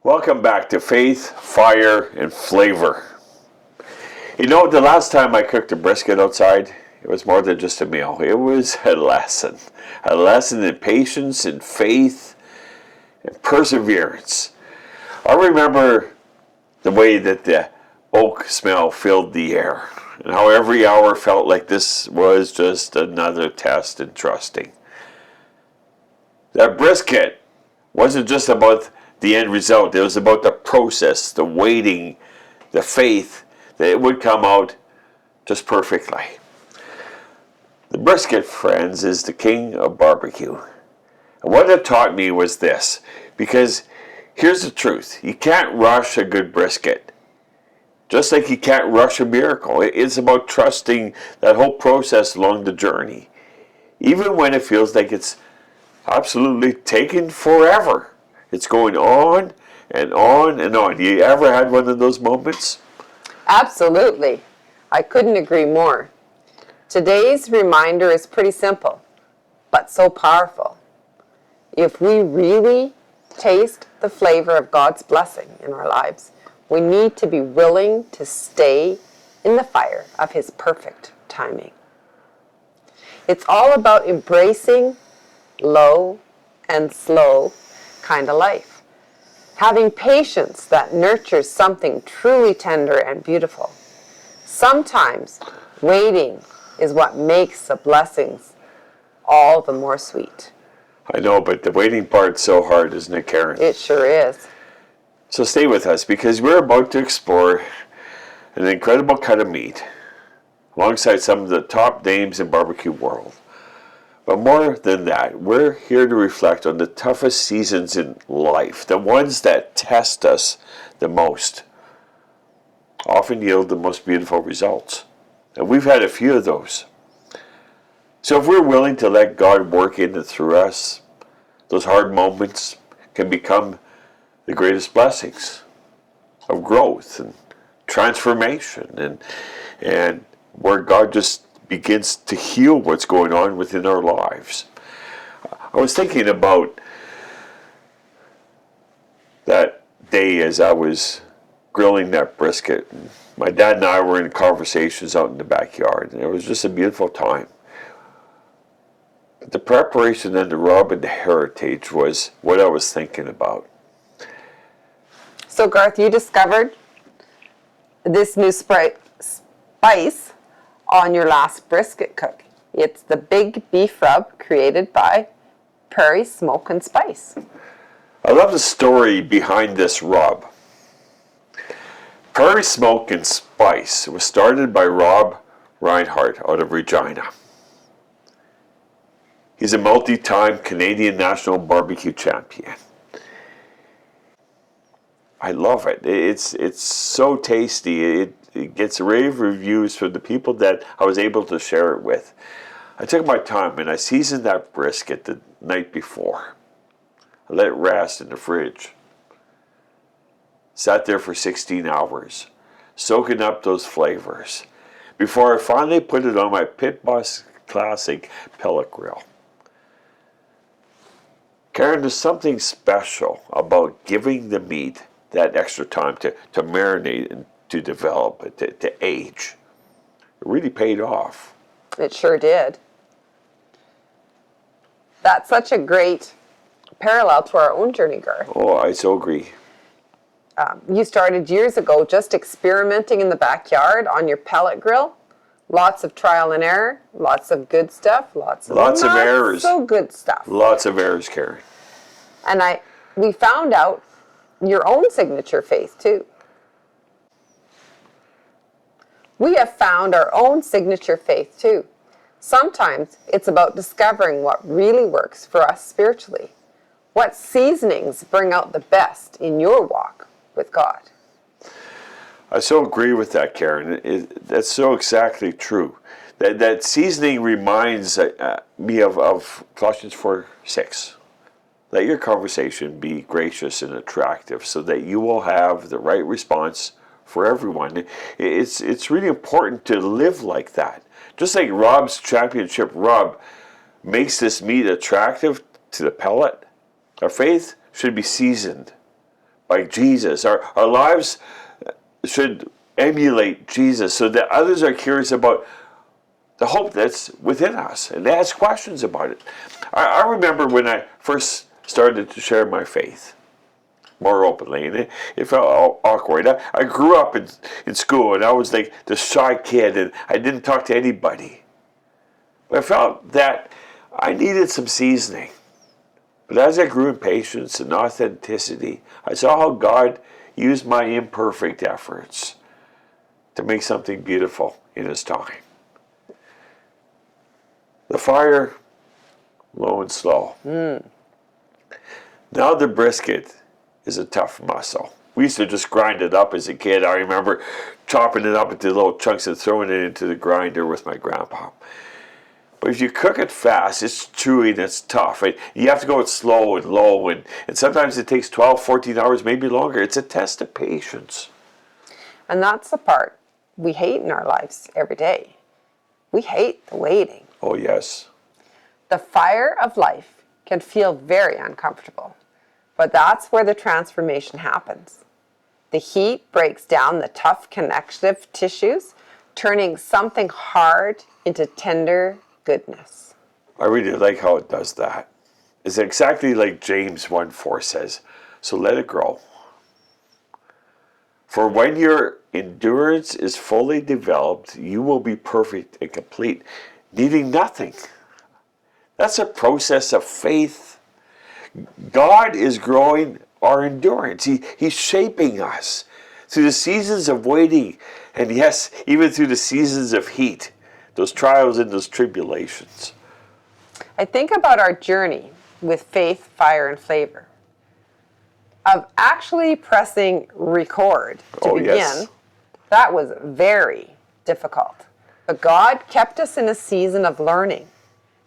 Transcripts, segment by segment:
Welcome back to Faith, Fire, and Flavor. You know, the last time I cooked a brisket outside, it was more than just a meal. It was a lesson in patience and faith and perseverance. I remember the way that the oak smell filled the air and how every hour felt like this was just another test in trusting. That brisket wasn't just about the end result. It was about the process, the waiting, the faith that it would come out just perfectly. The brisket, friends, is the king of barbecue. And what it taught me was this, because here's the truth. You can't rush a good brisket. Just like you can't rush a miracle. It's about trusting that whole process along the journey. Even when it feels like it's absolutely taken forever. It's going on and on and on. You ever had one of those moments? Absolutely. I couldn't agree more. Today's reminder is pretty simple, but so powerful. If we really taste the flavor of God's blessing in our lives, we need to be willing to stay in the fire of His perfect timing. It's all about embracing low and slow kind of life. Having patience that nurtures something truly tender and beautiful. Sometimes waiting is what makes the blessings all the more sweet. I know, but the waiting part's so hard, isn't it, Karen? It sure is. So stay with us, because we're about to explore an incredible cut of meat alongside some of the top names in barbecue world. But more than that, we're here to reflect on the toughest seasons in life, the ones that test us the most, often yield the most beautiful results. And we've had a few of those. So if we're willing to let God work in and through us, those hard moments can become the greatest blessings of growth and transformation, and where God just begins to heal what's going on within our lives. I was thinking about that day as I was grilling that brisket. My dad and I were in conversations out in the backyard, and it was just a beautiful time. But the preparation and the rub and the heritage was what I was thinking about. So Garth, you discovered this new spice on your last brisket cook. It's the big beef rub created by Prairie Smoke and Spice. I love the story behind this rub. Prairie Smoke and Spice was started by Rob Reinhardt out of Regina. He's a multi-time Canadian national barbecue champion. I love it. It's so tasty. It gets rave reviews from the people that I was able to share it with. I took my time and I seasoned that brisket the night before. I let it rest in the fridge. Sat there for 16 hours, soaking up those flavors, before I finally put it on my Pit Boss Classic pellet grill. Karen, there's something special about giving the meat that extra time to marinate and to develop, to age. It really paid off. It sure did. That's such a great parallel to our own journey, Garth. Oh, I so agree. You started years ago just experimenting in the backyard on your pellet grill. Lots of trial and error, lots of good stuff, lots of errors. So good stuff. Lots of errors, Karen. And we found out your own signature faith too. We have found our own signature faith too. Sometimes it's about discovering what really works for us spiritually. What seasonings bring out the best in your walk with God? I so agree with that, Karen. That's so exactly true. That seasoning reminds me of Colossians 4:6. Let your conversation be gracious and attractive so that you will have the right response for everyone. It's really important to live like that. Just like Rob's championship rub makes this meat attractive to the palate, our faith should be seasoned like Jesus. Our lives should emulate Jesus so that others are curious about the hope that's within us and they ask questions about it. I remember when I first started to share my faith more openly, and it felt awkward. I grew up in school, and I was like the shy kid, and I didn't talk to anybody. But I felt that I needed some seasoning. But as I grew in patience and authenticity, I saw how God used my imperfect efforts to make something beautiful in His time. The fire, low and slow. Now the brisket is a tough muscle. We used to just grind it up as a kid. I remember chopping it up into little chunks and throwing it into the grinder with my grandpa. But if you cook it fast, it's chewy and it's tough. Right? You have to go slow and low, and sometimes it takes 12, 14 hours, maybe longer. It's a test of patience. And that's the part we hate in our lives every day. We hate the waiting. Oh, yes. The fire of life can feel very uncomfortable, but that's where the transformation happens. The heat breaks down the tough connective tissues, turning something hard into tender goodness. I really like how it does that. It's exactly like James 1:4 says, so let it grow. For when your endurance is fully developed, you will be perfect and complete, needing nothing. That's a process of faith. God is growing our endurance. He's shaping us through the seasons of waiting, and yes, even through the seasons of heat, those trials and those tribulations. I think about our journey with Faith, Fire, and Flavor. Of actually pressing record to begin, yes. That was very difficult. But God kept us in a season of learning,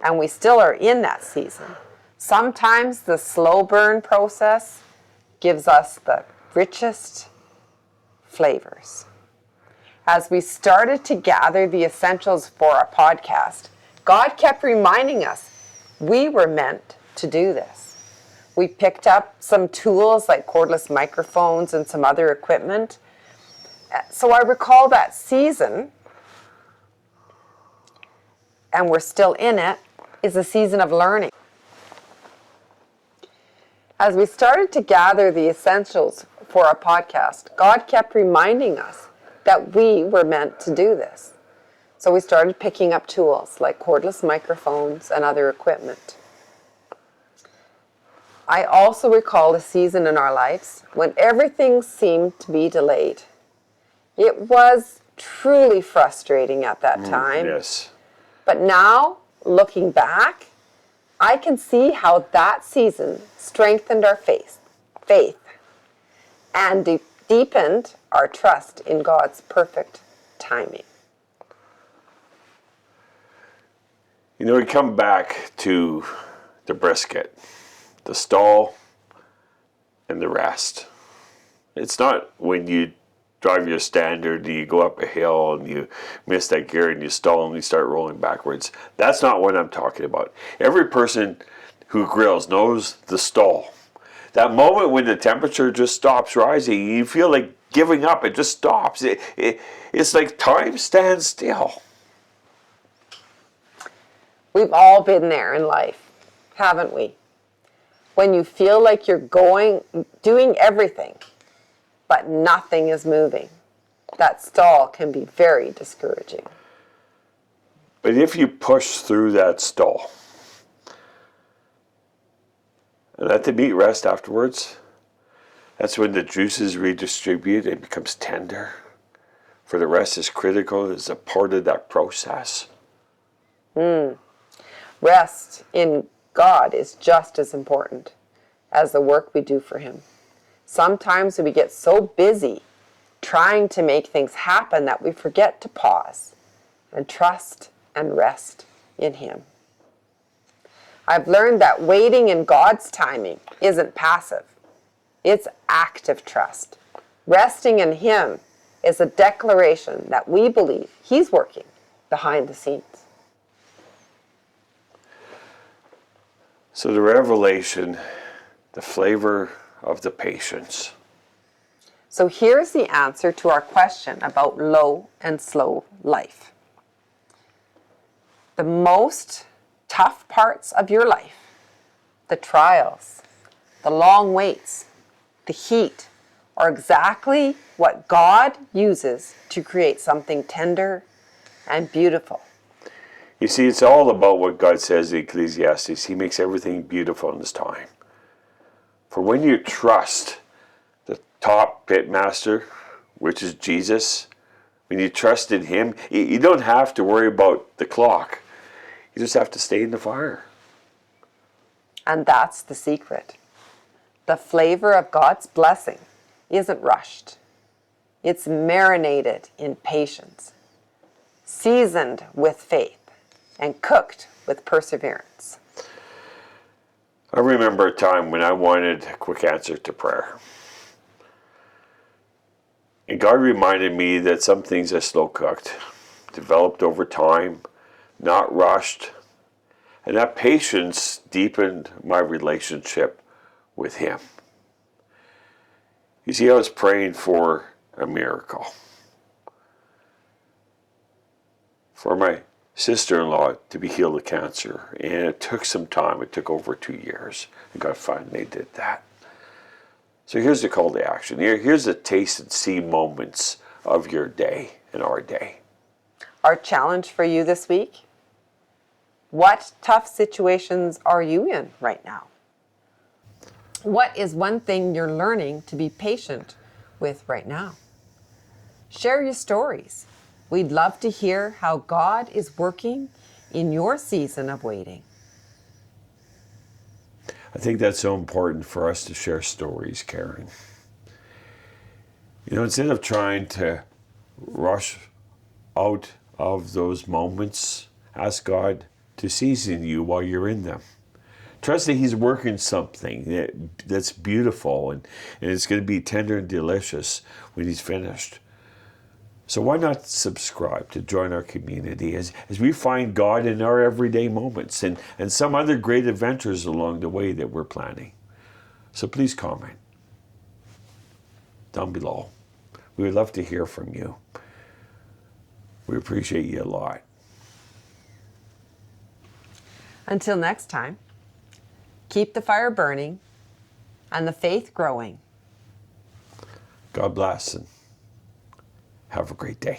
and we still are in that season. Sometimes the slow burn process gives us the richest flavors. As we started to gather the essentials for our podcast, God kept reminding us we were meant to do this. We picked up some tools like cordless microphones and some other equipment. So I recall that season, and we're still in it, is a season of learning. As we started to gather the essentials for our podcast, God kept reminding us that we were meant to do this. So we started picking up tools like cordless microphones and other equipment. I also recall a season in our lives when everything seemed to be delayed. It was truly frustrating at that time. Yes. But now, looking back, I can see how that season strengthened our faith and deepened our trust in God's perfect timing. You know, we come back to the brisket, the stall, and the rest. It's not when you drive your standard and you go up a hill and you miss that gear and you stall and you start rolling backwards. That's not what I'm talking about. Every person who grills knows the stall. That moment when the temperature just stops rising, you feel like giving up, it just stops. It's like time stands still. We've all been there in life, haven't we? When you feel like you're doing everything, but nothing is moving. That stall can be very discouraging. But if you push through that stall and let the meat rest afterwards, that's when the juices redistribute and becomes tender. For the rest is critical, is a part of that process. Rest in God is just as important as the work we do for Him. Sometimes we get so busy trying to make things happen that we forget to pause and trust and rest in Him. I've learned that waiting in God's timing isn't passive. It's active trust. Resting in Him is a declaration that we believe He's working behind the scenes. So the revelation, the flavor of the patience. So here's the answer to our question about low and slow life. The most tough parts of your life, the trials, the long waits, the heat, are exactly what God uses to create something tender and beautiful. You see, it's all about what God says in Ecclesiastes. He makes everything beautiful in His time. For when you trust the top pitmaster, which is Jesus, when you trust in Him, you don't have to worry about the clock. You just have to stay in the fire. And that's the secret. The flavor of God's blessing isn't rushed. It's marinated in patience, seasoned with faith, and cooked with perseverance. I remember a time when I wanted a quick answer to prayer. And God reminded me that some things are slow cooked, developed over time, not rushed. And that patience deepened my relationship with Him. You see, I was praying for a miracle. For my sister-in-law to be healed of cancer. And it took some time. It took over 2 years. And God finally did that. So here's the call to action. Here's the taste and see moments of your day and our day. Our challenge for you this week: what tough situations are you in right now? What is one thing you're learning to be patient with right now? Share your stories. We'd love to hear how God is working in your season of waiting. I think that's so important for us to share stories, Karen. You know, instead of trying to rush out of those moments, ask God to season you while you're in them. Trust that He's working something that's beautiful and it's going to be tender and delicious when He's finished. So why not subscribe to join our community as we find God in our everyday moments and some other great adventures along the way that we're planning. So please comment down below. We would love to hear from you. We appreciate you a lot. Until next time, keep the fire burning and the faith growing. God bless and have a great day.